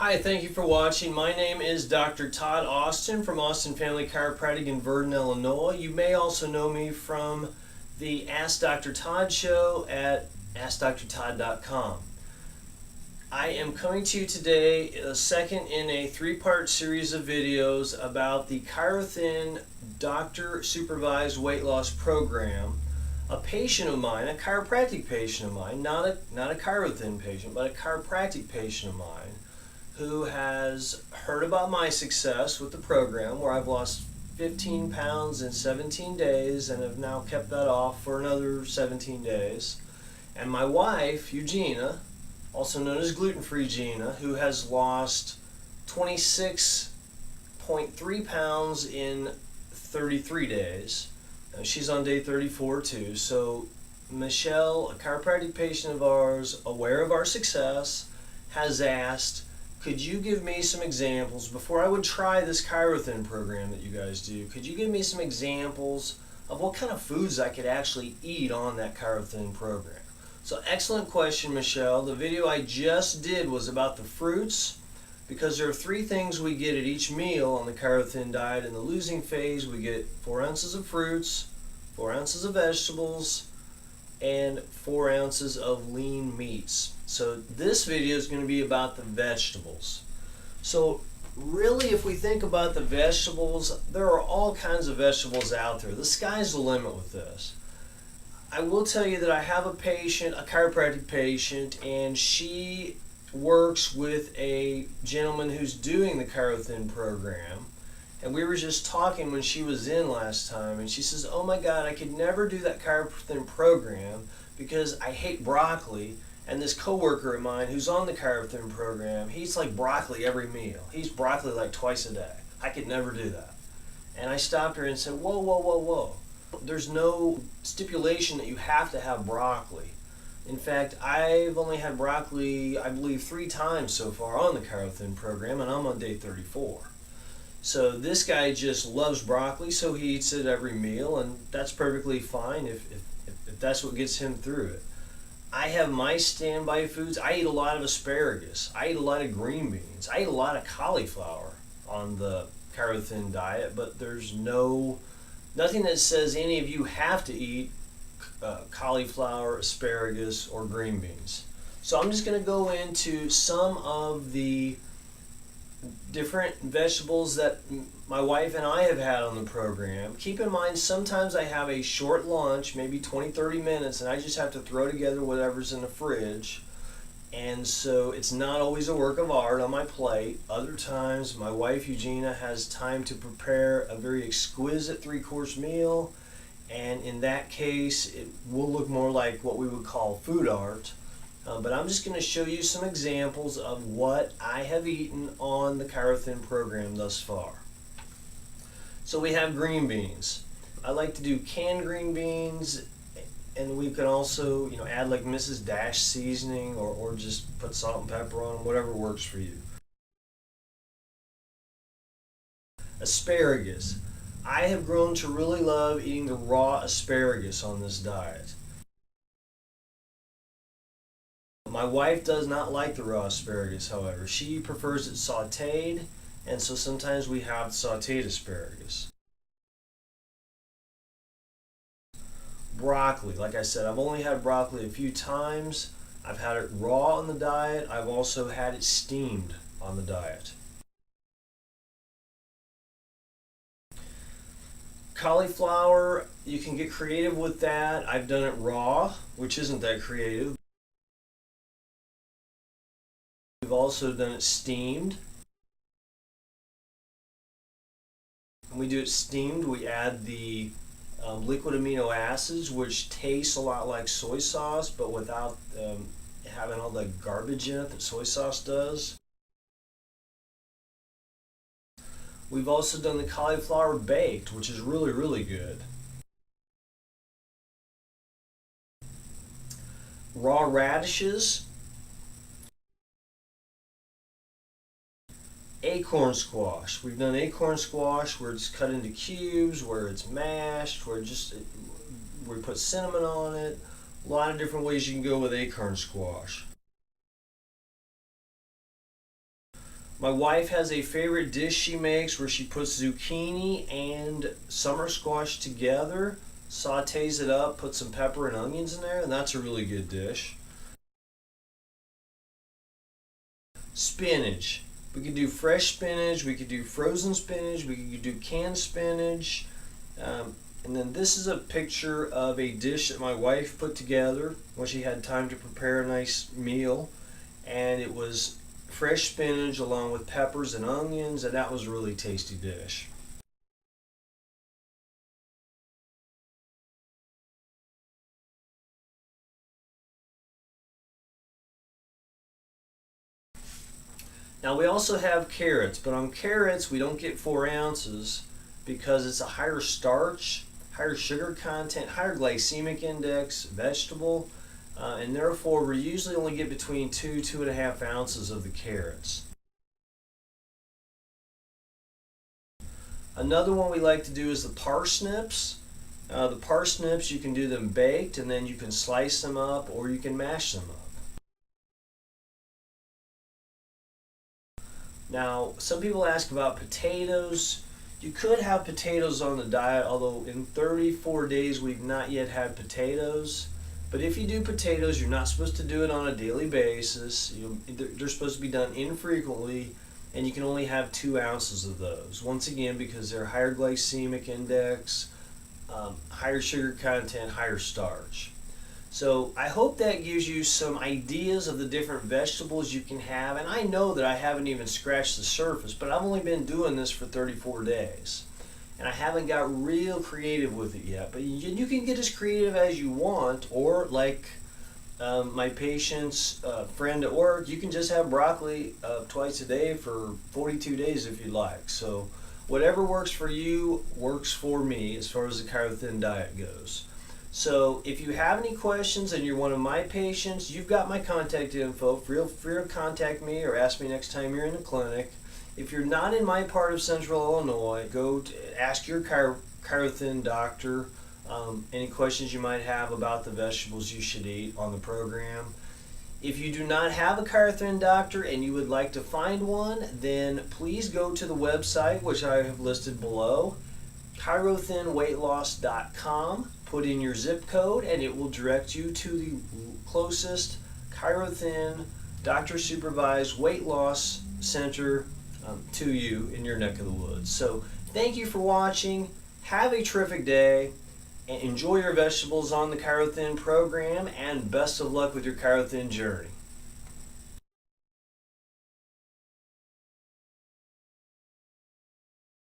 Hi, thank you for watching. My name is Dr. Todd Austin from Austin Family Chiropractic in Verdon, Illinois. You may also know me from the Ask Dr. Todd show at AskDrTodd.com. I am coming to you today, a second in a three-part series of videos about the ChiroThin doctor-supervised weight loss program. A patient of mine, a chiropractic patient of mine, not a ChiroThin patient, but a chiropractic patient of mine, who has heard about my success with the program, where I've lost 15 pounds in 17 days and have now kept that off for another 17 days. And my wife, Eugenia, also known as gluten-free Gina, who has lost 26.3 pounds in 33 days. She's on day 34 too. So Michelle, a chiropractic patient of ours, aware of our success, has asked, could you give me some examples, before I would try this ChiroThin program that you guys do, could you give me some examples of what kind of foods I could actually eat on that ChiroThin program? So excellent question, Michelle. The video I just did was about the fruits, because there are three things we get at each meal on the ChiroThin diet. In the losing phase, we get 4 ounces of fruits, 4 ounces of vegetables, and 4 ounces of lean meats. So this video is going to be about the vegetables. So really, if we think about the vegetables, there are all kinds of vegetables out there. The sky's the limit with this. I will tell you that I have a patient, a chiropractic patient, and she works with a gentleman who's doing the ChiroThin program. And we were just talking when she was in last time, and she says, oh my God, I could never do that ChiroThin program because I hate broccoli. And this coworker of mine who's on the ChiroThin program, he eats like broccoli every meal. He eats broccoli like twice a day. I could never do that. And I stopped her and said, whoa, whoa, whoa, whoa. There's no stipulation that you have to have broccoli. In fact, I've only had broccoli, I believe, 3 times so far on the ChiroThin program, and I'm on day 34. So this guy just loves broccoli, so he eats it every meal, and that's perfectly fine if that's what gets him through it. I have my standby foods. I eat a lot of asparagus. I eat a lot of green beans. I eat a lot of cauliflower on the ChiroThin diet, but there's nothing that says any of you have to eat cauliflower, asparagus, or green beans. So I'm just going to go into some of the different vegetables that my wife and I have had on the program. Keep in mind, sometimes I have a short lunch, maybe 20-30 minutes, and I just have to throw together whatever's in the fridge. And so it's not always a work of art on my plate. Other times my wife Eugenia has time to prepare a very exquisite 3-course meal, and in that case it will look more like what we would call food art. But I'm just going to show you some examples of what I have eaten on the ChiroThin program thus far. So we have green beans. I like to do canned green beans, and we can also, add like Mrs. Dash seasoning, or just put salt and pepper on them, whatever works for you. Asparagus. I have grown to really love eating the raw asparagus on this diet. My wife does not like the raw asparagus, however. She prefers it sauteed, and so sometimes we have sauteed asparagus. Broccoli. Like I said, I've only had broccoli a few times. I've had it raw on the diet. I've also had it steamed on the diet. Cauliflower, you can get creative with that. I've done it raw, which isn't that creative. We've also done it steamed. When we do it steamed, we add the liquid amino acids, which taste a lot like soy sauce, but without having all the garbage in it that soy sauce does. We've also done the cauliflower baked, which is really, really good. Raw radishes. Acorn squash. We've done acorn squash where it's cut into cubes, where it's mashed, where we put cinnamon on it. A lot of different ways you can go with acorn squash. My wife has a favorite dish she makes where she puts zucchini and summer squash together, sautés it up, puts some pepper and onions in there, and that's a really good dish. Spinach. We could do fresh spinach, we could do frozen spinach, we could do canned spinach. And then this is a picture of a dish that my wife put together when she had time to prepare a nice meal. And it was fresh spinach along with peppers and onions, and that was a really tasty dish. Now we also have carrots, but on carrots we don't get 4 ounces because it's a higher starch, higher sugar content, higher glycemic index vegetable, and therefore we usually only get between 2–2.5 ounces of the carrots. Another one we like to do is the parsnips. The parsnips, you can do them baked and then you can slice them up or you can mash them up. Now, some people ask about potatoes. You could have potatoes on the diet, although in 34 days we've not yet had potatoes. But if you do potatoes, you're not supposed to do it on a daily basis. They're supposed to be done infrequently, and you can only have 2 ounces of those. Once again, because they're higher glycemic index, higher sugar content, higher starch. So I hope that gives you some ideas of the different vegetables you can have. And I know that I haven't even scratched the surface, but I've only been doing this for 34 days. And I haven't got real creative with it yet. But you can get as creative as you want, or like my patient's friend at work, you can just have broccoli twice a day for 42 days if you like. So whatever works for you works for me as far as the ChiroThin diet goes. So if you have any questions and you're one of my patients, you've got my contact info. Feel free to contact me or ask me next time you're in the clinic. If you're not in my part of Central Illinois, go to ask your ChiroThin doctor any questions you might have about the vegetables you should eat on the program. If you do not have a ChiroThin doctor and you would like to find one, then please go to the website, which I have listed below, ChiroThinWeightLoss.com. Put in your zip code and it will direct you to the closest ChiroThin doctor supervised weight loss center to you in your neck of the woods. So thank you for watching. Have a terrific day and enjoy your vegetables on the ChiroThin program, and best of luck with your ChiroThin journey.